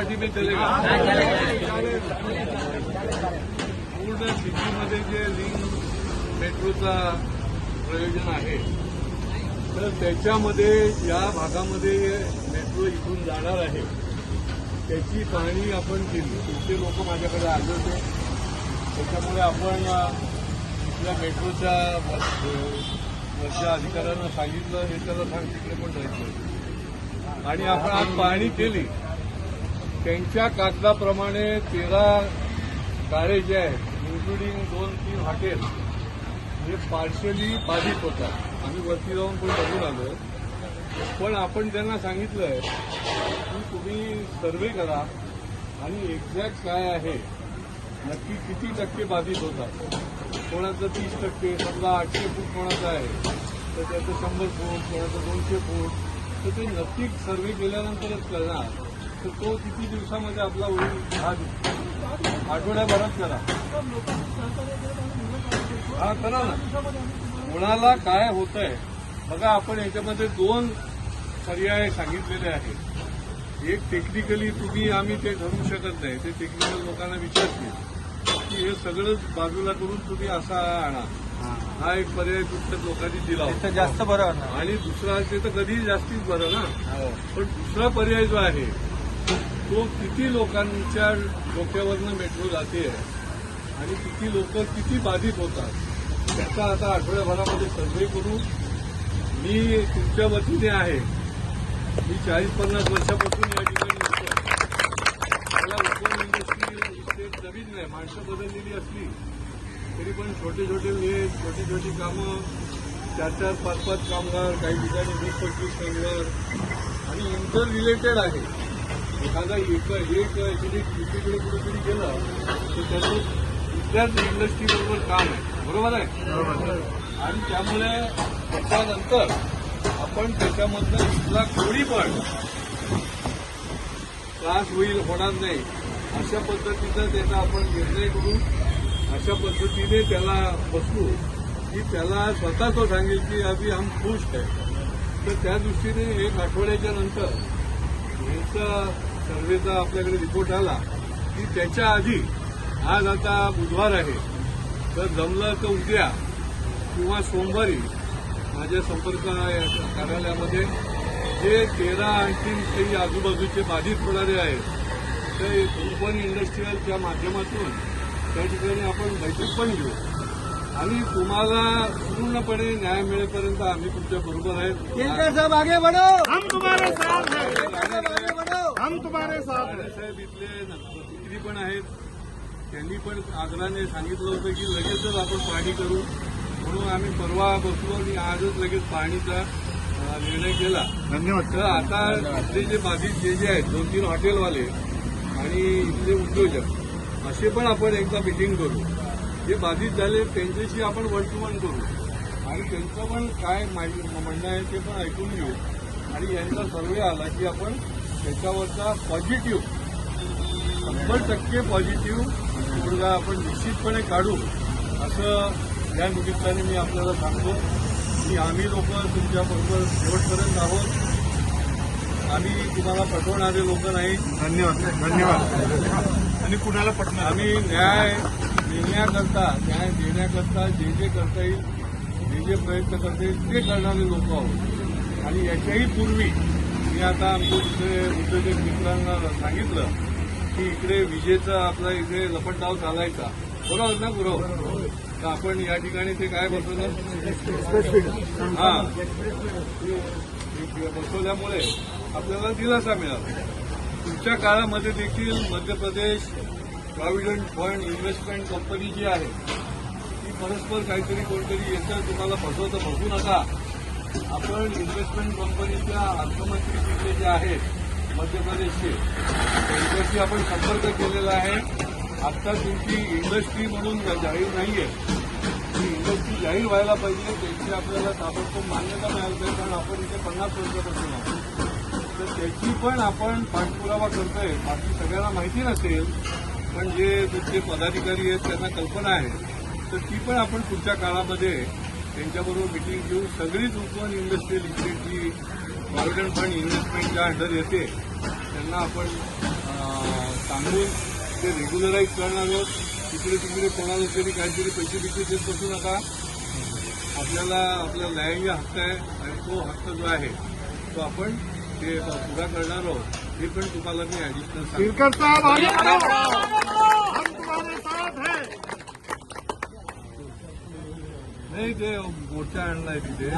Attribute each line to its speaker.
Speaker 1: मराठी में चलेगा। पूर्ण सिटीमध्ये जे लिंक मेट्रोचा प्रयोजन आहे तर त्याच्यामध्ये या भागामध्ये मेट्रो इथून जाणार आहे त्याची पाहणी आपण केली। तुमचे लोक माझ्याकडे आले होते, त्याच्यामुळे आपण इथल्या मेट्रोच्या वरच्या अधिकाऱ्यांना सांगितलं, हे त्याला सांग तिकडे पण जायचं आणि आपण आज पाहणी केली। त्यांच्या कागदाप्रमाणे 13 गाळे जे आहेत इन्क्लुडिंग 2-3 हॉटेल हे पार्शली बाधित होतात। आम्ही वरती जाऊन पण बघून आलो, पण आपण त्यांना सांगितलंय की तुम्ही सर्व्हे करा आणि एक्झॅक्ट काय आहे, नक्की किती टक्के बाधित होतात। कोणाचं 30%, समजा 800 फूट कोणाचं आहे तर त्याचं 100 फूट, कोणाचं 200 फूट, तर ते नक्की सर्व्हे केल्यानंतरच करणार। तर तो किती दिवसामध्ये आपला होईल, हा आठवड्याभरात करा। हा करा ना, कोणाला काय होतंय बघा। आपण याच्यामध्ये 2 पर्याय सांगितलेले आहेत। एक टेक्निकली तुम्ही आम्ही ते ठरवू शकत नाही, ते टेक्निकल लोकांना विचारतील की हे सगळं बाजूला करून तुम्ही असा आणा, हा एक पर्याय तुमच्या लोकांनी दिला होता,
Speaker 2: जास्त बरं।
Speaker 1: आणि दुसरा असेल तर कधीही जास्तीच बरं ना। पण दुसरा पर्याय जो आहे तो किती लोकांच्या डोक्यावरनं मेट्रो जाते आणि किती लोक किती बाधित होतात त्याचा आता आठवड्याभरामध्ये सर्व्हे करू। मी तुमच्या वतीने आहे, मी 40-50 वर्षापासून या ठिकाणी होतो। मला उद्योग इंडस्ट्री इस्टेट नवीन नाही, माणसं बदललेली असली तरी पण छोटे छोटी कामं 4-5 कामगार, काही ठिकाणी 20-25 कामगार आणि इंटर रिलेटेड आहे। एखादा एक दुसरीकडे कुठेतरी गेलं तर त्याचं इथल्याच इंडस्ट्रीबरोबर काम आहे, बरोबर आहे। आणि त्यामुळे त्याच्यानंतर आपण त्याच्यामधनं इथला कोणी पण त्रास होणार नाही अशा पद्धतीचा त्याचा आपण निर्णय करू। अशा पद्धतीने त्याला बसू की त्याला स्वतः तो सांगेल की अभी हम खुश है। तर त्या दृष्टीने 1 आठवड्याच्या नंतर यांचा सर्व्हेचा आपल्याकडे रिपोर्ट आला की त्याच्या आधी, आज आता बुधवार आहे, तर जमलं तर उद्या किंवा सोमवारी माझ्या संपर्क कार्यालयामध्ये जे 13 आणखी काही आजूबाजूचे बाधित होणारे आहेत ते ओपन इंडस्ट्रीयलच्या माध्यमातून त्या ठिकाणी आपण बैठक पण घेऊ आणि तुम्हाला पूर्णपणे न्याय मिळेपर्यंत आम्ही तुमच्या बरोबर आहेत।
Speaker 2: केंद्र साहेब आगे बढ़ो,
Speaker 3: हम तुम्हारे साथ हैं,
Speaker 2: आगे बढ़ो,
Speaker 3: हम तुम्हारे साथ हैं।
Speaker 1: साहेब इथले प्रतिनिधी पण आहेत, त्यांनी पण आग्रहाने सांगितलं होतं की लगेचच आपण पाहणी करू, म्हणून आम्ही परवा बसलो आणि आजच लगेच पाहणीचा निर्णय केला।
Speaker 3: धन्यवाद।
Speaker 1: तर आता इथले जे बाधित जे आहेत 2-3 हॉटेलवाले आणि इथले उद्योजक असे पण आपण एकदा मिटिंग करू। जे बाधित झाले त्यांच्याशी आपण 1-to-1 करू आणि त्यांचं पण काय म्हणणं आहे ते पण ऐकून घेऊ आणि यांचा सर्व्हे आला की आपण त्याच्यावरचा पॉझिटिव्ह 100% पॉझिटिव्ह मुलगा आपण निश्चितपणे काढू, असं या निमित्ताने मी आपल्याला सांगतो की आम्ही लोक तुमच्याबरोबर शेवटपर्यंत आहोत। आम्ही तुम्हाला पटवणारे लोक नाही।
Speaker 3: धन्यवाद। आणि कुणाला पटणार,
Speaker 1: आम्ही न्याय देण्याकरता जे करता येईल, जे प्रयत्न करता येईल ते करणारे लोक आहोत। आणि याच्याही पूर्वी मी आता आमच्या दुसरे उद्योजक मित्रांना सांगितलं की इकडे विजेचा आपला इकडे लपटडाव चालायचा, बरोबर ना बरोबर, तर आपण या ठिकाणी ते काय बसवलं, बसवल्यामुळे आपल्याला दिलासा मिळाला। पुढच्या काळामध्ये देखील Madhya Pradesh provident fund investment company जी आहे ती परस्पर काहीतरी कोणतरी येतं तुम्हाला फसवू नका। आपण इन्व्हेस्टमेंट कंपनीच्या अर्थमंत्री तिथले जे आहेत मध्य प्रदेशचे त्यांच्याशी आपण संपर्क केलेला आहे। आता तुमची इंडस्ट्री म्हणून जाहीर नाहीये, ती इंडस्ट्री जाहीर व्हायला पाहिजे, त्याची आपल्याला ताबडतोब मान्यता मिळाली पाहिजे, कारण आपण इथे 50 वर्षापासून आहोत। तर त्याची पण आपण पाठपुरावा करतोय। बाकी सगळ्यांना माहिती नसेल पण जे तुमचे पदाधिकारी आहेत त्यांना कल्पना आहे, तर ती पण आपण पुढच्या काळामध्ये त्यांच्याबरोबर मिटिंग घेऊन सगळीच ओपन इंडस्ट्रियल इस्टेट जी प्रॉव्हिडंट फंड इन्व्हेस्टमेंटच्या अंडर येते त्यांना आपण सांगून ते रेग्युलराईज करणार आहोत. तिकडे तिकडे कोणाला तरी काहीतरी पैसे बिसे देत बसू नका. आपल्याला आपला न्याय्य हक्क आहे आणि तो हक्क जो आहे तो आपण ते पुरा करणार आहोत. हे पण तुम्हाला मी ऍडिशनल सांगतो.
Speaker 3: केरकर साहब आगे बढ़ो, हम तुम्हारे साथ हैं.
Speaker 1: नाही ते मोर्चा आणलाय तिथे